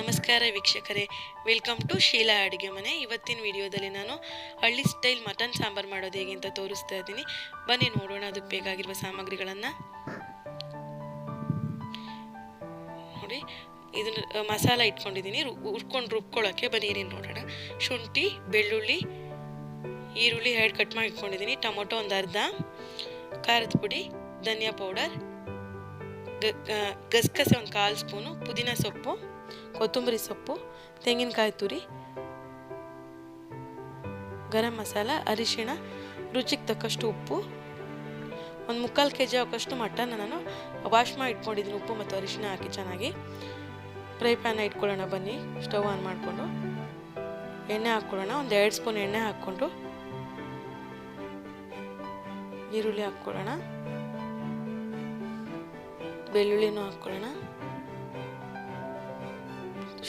ನಮಸ್ಕಾರ ವೀಕ್ಷಕರೇ, welcome to Sheila ಅಡುಗೆ ಮನೆ. ಇವತ್ತಿನ ವಿಡಿಯೋದಲ್ಲಿ ನಾನು ಹಳ್ಳಿ ಸ್ಟೈಲ್ ಮಟನ್ ಸಾಂಬಾರು ಮಾಡೋದು ಹೇಗೆ ಅಂತ ತೋರಿಸ್ತಾ ಇದ್ದೀನಿ. ಬನ್ನಿ ನೋಡೋಣ ಅದಕ್ಕೆ ಬೇಕಾಗಿರುವ ಸಾಮಗ್ರಿಗಳನ್ನು. ನೋಡಿ, ಇದನ್ನ ಮಸಾಲ ಇಟ್ಕೊಂಡಿದ್ದೀನಿ ರುಬ್ಕೊಳ್ಳೋಕ್ಕೆ. ಬನ್ನಿ ಏನೇನು ನೋಡೋಣ. ಶುಂಠಿ, ಬೆಳ್ಳುಳ್ಳಿ, ಈರುಳ್ಳಿ ಎರಡು ಕಟ್ ಮಾಡಿ ಇಟ್ಕೊಂಡಿದ್ದೀನಿ, ಟೊಮೊಟೊ ಒಂದು ಅರ್ಧ, ಖಾರದ ಪುಡಿ, ಧನಿಯಾ ಪೌಡರ್, ಗಸಗಸೆ ಒಂದು 1/4 ಸ್ಪೂನು, ಪುದೀನ ಸೊಪ್ಪು, ಕೊತ್ತಂಬರಿ ಸೊಪ್ಪು, ತೆಂಗಿನಕಾಯಿ ತುರಿ, ಗರಂ ಮಸಾಲ, ಅರಿಶಿಣ, ರುಚಿಗೆ ತಕ್ಕಷ್ಟು ಉಪ್ಪು, ಒಂದು 3/4 kg ಆಗೋಷ್ಟು ಮಟನ್ ನಾನು ವಾಶ್ ಮಾಡಿ ಇಟ್ಕೊಂಡಿದ್ದೀನಿ ಉಪ್ಪು ಮತ್ತು ಅರಿಶಿಣ ಹಾಕಿ ಚೆನ್ನಾಗಿ. ಫ್ರೈ ಪ್ಯಾನ್ ಇಟ್ಕೊಳ್ಳೋಣ. ಬನ್ನಿ, ಸ್ಟವ್ ಆನ್ ಮಾಡಿಕೊಂಡು ಎಣ್ಣೆ ಹಾಕ್ಕೊಳ್ಳೋಣ. ಒಂದು 2 ಸ್ಪೂನ್ ಎಣ್ಣೆ ಹಾಕ್ಕೊಂಡು ಈರುಳ್ಳಿ ಹಾಕ್ಕೊಳ್ಳೋಣ, ಬೆಳ್ಳುಳ್ಳಿನೂ ಹಾಕ್ಕೊಳ್ಳೋಣ,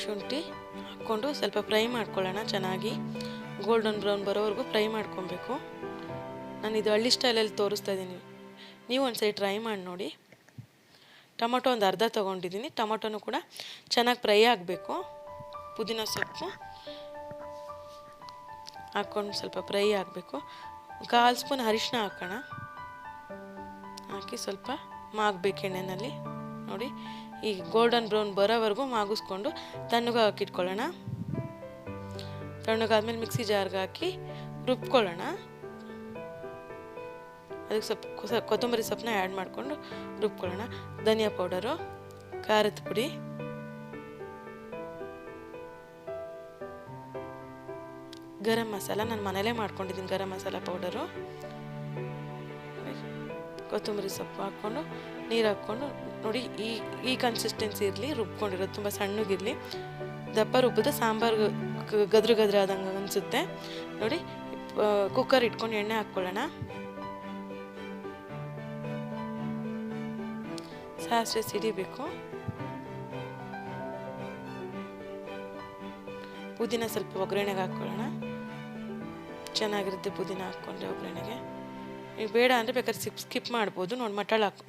ಶುಂಠಿ ಹಾಕ್ಕೊಂಡು ಸ್ವಲ್ಪ ಫ್ರೈ ಮಾಡ್ಕೊಳ್ಳೋಣ. ಚೆನ್ನಾಗಿ ಗೋಲ್ಡನ್ ಬ್ರೌನ್ ಬರೋವರೆಗೂ ಫ್ರೈ ಮಾಡ್ಕೊಬೇಕು. ನಾನು ಇದು ಹಳ್ಳಿ ಸ್ಟೈಲಲ್ಲಿ ತೋರಿಸ್ತಾ ಇದ್ದೀನಿ, ನೀವು ಒಂದ್ಸರಿ ಟ್ರೈ ಮಾಡಿ ನೋಡಿ. ಟೊಮೊಟೊ ಒಂದು ಅರ್ಧ ತೊಗೊಂಡಿದ್ದೀನಿ, ಟೊಮೊಟೊನೂ ಕೂಡ ಚೆನ್ನಾಗಿ ಫ್ರೈ ಆಗಬೇಕು. ಪುದೀನ ಸೊಪ್ಪು ಹಾಕ್ಕೊಂಡು ಸ್ವಲ್ಪ ಫ್ರೈ ಆಗಬೇಕು. 1/4 ಸ್ಪೂನ್ ಅರಿಶಿನ ಹಾಕೋಣ, ಹಾಕಿ ಸ್ವಲ್ಪ ಮಾಗಬೇಕು ಎಣ್ಣೆಯಲ್ಲಿ. ನೋಡಿ, ಈ ಗೋಲ್ಡನ್ ಬ್ರೌನ್ ಬರೋವರೆಗೂ ಮಾಗಿಸ್ಕೊಂಡು ತಣ್ಣಗೆ ಹಾಕಿಟ್ಕೊಳ್ಳೋಣ. ತಣ್ಣಗಾದ್ಮೇಲೆ ಮಿಕ್ಸಿ ಜಾರ್ಗೆ ಹಾಕಿ ರುಬ್ಕೊಳ್ಳೋಣ. ಅದಕ್ಕೆ ಸ್ವಲ್ಪ ಕೊತ್ತಂಬರಿ ಸೊಪ್ಪನ್ನ ಆ್ಯಡ್ ಮಾಡಿಕೊಂಡು ರುಬ್ಕೊಳ್ಳೋಣ. ಧನಿಯಾ ಪೌಡರು, ಖಾರದ ಪುಡಿ, ಗರಂ ಮಸಾಲ, ನಾನು ಮನೇಲೇ ಮಾಡ್ಕೊಂಡಿದ್ದೀನಿ ಗರಂ ಮಸಾಲ ಪೌಡರು, ಕೊತ್ತಂಬರಿ ಸೊಪ್ಪು ಹಾಕ್ಕೊಂಡು ನೀರು ಹಾಕ್ಕೊಂಡು. ನೋಡಿ, ಈ ಕನ್ಸಿಸ್ಟೆನ್ಸಿ ಇರಲಿ, ರುಬ್ಕೊಂಡಿರೋದು ತುಂಬ ಸಣ್ಣಗಿರಲಿ. ದಪ್ಪ ರುಬ್ಬಿದ ಸಾಂಬಾರು ಗದ್ರ ಆದಂಗೆ ಅನಿಸುತ್ತೆ. ನೋಡಿ, ಕುಕ್ಕರ್ ಇಟ್ಕೊಂಡು ಎಣ್ಣೆ ಹಾಕ್ಕೊಳ್ಳೋಣ. ಸಾಸಿವೆ ಸಿಡಿಬೇಕು. ಪುದೀನ ಸ್ವಲ್ಪ ಒಗ್ಗರಣೆಗೆ ಹಾಕ್ಕೊಳ್ಳೋಣ. ಚೆನ್ನಾಗಿರುತ್ತೆ ಪುದೀನ ಹಾಕ್ಕೊಂಡ್ರೆ ಒಗ್ಗರಣೆಗೆ. ನೀವು ಬೇಡ ಅಂದರೆ ಬೇಕಾದ್ರೆ ಸ್ಕಿಪ್ ಮಾಡ್ಬೋದು. ನೋಡಿ,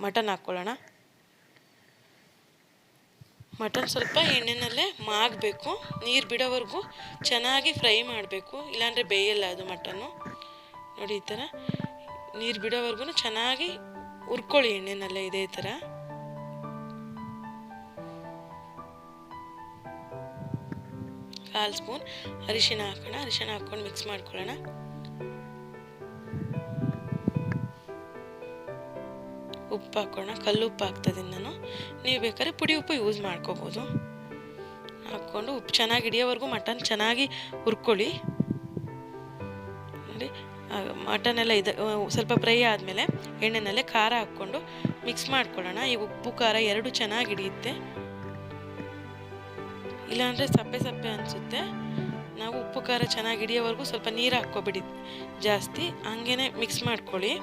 ಮಟನ್ ಹಾಕ್ಕೊಳ್ಳೋಣ. ಮಟನ್ ಸ್ವಲ್ಪ ಎಣ್ಣೆನಲ್ಲೇ ಮಾಗಬೇಕು, ನೀರು ಬಿಡೋವರೆಗೂ ಚೆನ್ನಾಗಿ ಫ್ರೈ ಮಾಡಬೇಕು, ಇಲ್ಲಾಂದರೆ ಬೇಯಲ್ಲ ಅದು ಮಟನ್ನು. ನೋಡಿ, ಈ ಥರ ನೀರು ಬಿಡೋವರೆಗೂ ಚೆನ್ನಾಗಿ ಹುರ್ಕೊಳ್ಳಿ ಎಣ್ಣೆನಲ್ಲೇ. ಇದೇ ಥರ ಕಾಲು ಸ್ಪೂನ್ ಅರಿಶಿಣ ಹಾಕೋಣ. ಅರಿಶಿಣ ಹಾಕ್ಕೊಂಡು ಮಿಕ್ಸ್ ಮಾಡ್ಕೊಳ್ಳೋಣ. ಉಪ್ಪು ಹಾಕೋಣ. ಕಲ್ಲುಪ್ಪು ಹಾಕ್ತಿದ್ದೀನಿ ನಾನು, ನೀವು ಬೇಕಾದ್ರೆ ಪುಡಿ ಉಪ್ಪು ಯೂಸ್ ಮಾಡ್ಕೋಬೋದು. ಹಾಕ್ಕೊಂಡು ಉಪ್ಪು ಚೆನ್ನಾಗಿ ಹಿಡಿಯೋವರೆಗೂ ಮಟನ್ ಚೆನ್ನಾಗಿ ಹುರ್ಕೊಳ್ಳಿ. ನೋಡಿ, ಮಟನ್ ಎಲ್ಲ ಸ್ವಲ್ಪ ಫ್ರೈ ಆದಮೇಲೆ ಎಣ್ಣೆನಲ್ಲೇ ಖಾರ ಹಾಕ್ಕೊಂಡು ಮಿಕ್ಸ್ ಮಾಡ್ಕೊಳ್ಳೋಣ. ಈ ಉಪ್ಪು ಖಾರ ಎರಡು ಚೆನ್ನಾಗಿ ಹಿಡಿಯುತ್ತೆ, ಇಲ್ಲಾಂದರೆ ಸಪ್ಪೆ ಸಪ್ಪೆ ಅನಿಸುತ್ತೆ. ನಾವು ಉಪ್ಪು ಖಾರ ಚೆನ್ನಾಗಿ ಹಿಡಿಯೋವರೆಗೂ ಸ್ವಲ್ಪ ನೀರು ಹಾಕ್ಕೊಬಿಡಿ ಜಾಸ್ತಿ, ಹಂಗೇ ಮಿಕ್ಸ್ ಮಾಡ್ಕೊಳ್ಳಿ.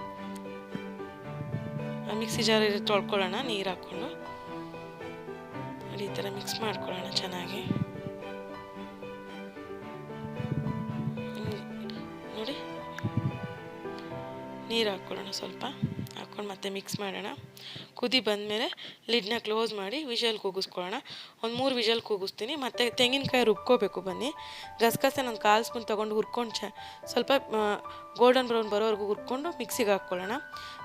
ಮಿಕ್ಸಿ ಜಾರ್ ತೊಳ್ಕೊಳ್ಳೋಣ ನೀರು ಹಾಕ್ಕೊಂಡು. ಈ ಥರ ಮಿಕ್ಸ್ ಮಾಡ್ಕೊಳ್ಳೋಣ ಚೆನ್ನಾಗಿ. ನೋಡಿ, ನೀರು ಹಾಕ್ಕೊಳ್ಳೋಣ ಸ್ವಲ್ಪ, ಹಾಕ್ಕೊಂಡು ಮತ್ತೆ ಮಿಕ್ಸ್ ಮಾಡೋಣ. ಕುದಿ ಬಂದಮೇಲೆ ಲಿಡ್ನ ಕ್ಲೋಸ್ ಮಾಡಿ ವಿಷಲ್ ಕೂಗಿಸ್ಕೊಳ್ಳೋಣ. ಒಂದು 3 ವಿಷಲ್ ಕೂಗಿಸ್ತೀನಿ. ಮತ್ತು ತೆಂಗಿನಕಾಯಿ ರುಬ್ಕೋಬೇಕು. ಬನ್ನಿ, ಗಸಗಸೆ ಒಂದು 1/4 ಸ್ಪೂನ್ ತೊಗೊಂಡು ಹುರ್ಕೊಂಡು ಸ್ವಲ್ಪ ಗೋಲ್ಡನ್ ಬ್ರೌನ್ ಬರೋವರೆಗೂ ಹುರ್ಕೊಂಡು ಮಿಕ್ಸಿಗೆ ಹಾಕ್ಕೊಳ್ಳೋಣ.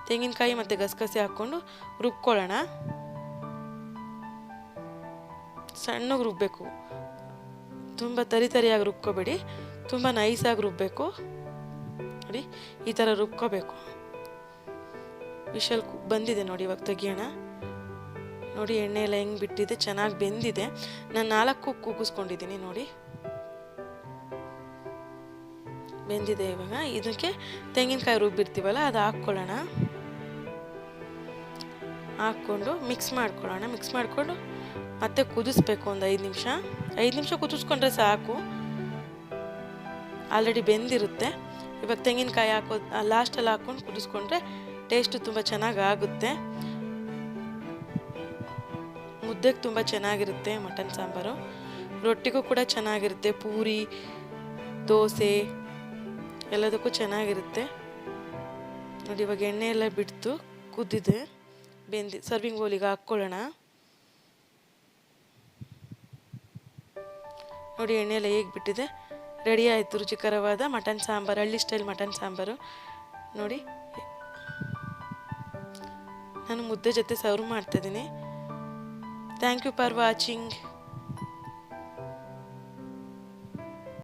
ತೆಂಗಿನಕಾಯಿ ಮತ್ತು ಗಸಗಸೆ ಹಾಕ್ಕೊಂಡು ರುಬ್ಕೊಳ್ಳೋಣ. ಸಣ್ಣಗೆ ರುಬ್ಬಬೇಕು, ತುಂಬ ತರಿಯಾಗಿ ರುಬ್ಕೋಬೇಡಿ, ತುಂಬ ನೈಸಾಗಿ ರುಬ್ಬಬೇಕು. ನೋಡಿ, ಈ ಥರ ರುಬ್ಕೋಬೇಕು. ವಿಷಲ್ ಬಂದಿದೆ ನೋಡಿ, ಇವಾಗ ತೆಗಿಯೋಣ. ನೋಡಿ, ಎಣ್ಣೆ ಎಲ್ಲ ಹೆಂಗೆ ಬಿಟ್ಟಿದೆ, ಚೆನ್ನಾಗಿ ಬೆಂದಿದೆ. ನಾನು 4 ಕೂಗಿಸ್ಕೊಂಡಿದ್ದೀನಿ. ನೋಡಿ, ಬೆಂದಿದೆ. ಇವಾಗ ಇದಕ್ಕೆ ತೆಂಗಿನಕಾಯಿ ರುಬ್ಬಿರ್ತೀವಲ್ಲ ಅದು ಹಾಕ್ಕೊಳ್ಳೋಣ. ಹಾಕ್ಕೊಂಡು ಮಿಕ್ಸ್ ಮಾಡ್ಕೊಳ್ಳೋಣ. ಮಿಕ್ಸ್ ಮಾಡಿಕೊಂಡು ಮತ್ತೆ ಕುದಿಸ್ಬೇಕು ಒಂದು 5 ನಿಮಿಷ ಕುದಿಸ್ಕೊಂಡ್ರೆ ಸಾಕು, ಆಲ್ರೆಡಿ ಬೆಂದಿರುತ್ತೆ. ಇವಾಗ ತೆಂಗಿನಕಾಯಿ ಲಾಸ್ಟಲ್ಲಿ ಹಾಕ್ಕೊಂಡು ಕುದಿಸ್ಕೊಂಡ್ರೆ ಟೇಸ್ಟು ತುಂಬ ಚೆನ್ನಾಗಿ ಆಗುತ್ತೆ. ಮುದ್ದೆಗೆ ತುಂಬ ಚೆನ್ನಾಗಿರುತ್ತೆ ಮಟನ್ ಸಾಂಬಾರು, ರೊಟ್ಟಿಗೂ ಕೂಡ ಚೆನ್ನಾಗಿರುತ್ತೆ, ಪೂರಿ, ದೋಸೆ ಎಲ್ಲದಕ್ಕೂ ಚೆನ್ನಾಗಿರುತ್ತೆ. ನೋಡಿ, ಇವಾಗ ಎಣ್ಣೆ ಎಲ್ಲ ಬಿಡ್ತು, ಕುದ್ದಿದೆ, ಸರ್ವಿಂಗ್ ಬೌಲಿಗೆ ಹಾಕ್ಕೊಳ್ಳೋಣ. ನೋಡಿ ಎಣ್ಣೆ ಎಲ್ಲ ಹೇಗೆ ಬಿಟ್ಟಿದೆ. ರೆಡಿ ಆಯಿತು ರುಚಿಕರವಾದ ಮಟನ್ ಸಾಂಬಾರು, ಹಳ್ಳಿ ಸ್ಟೈಲ್ ಮಟನ್ ಸಾಂಬಾರು. ನೋಡಿ ನಾನು ಮುದ್ದೆ ಜೊತೆ ಸರ್ವ್ ಮಾಡ್ತಾಯಿದ್ದೀನಿ. Thank you for watching.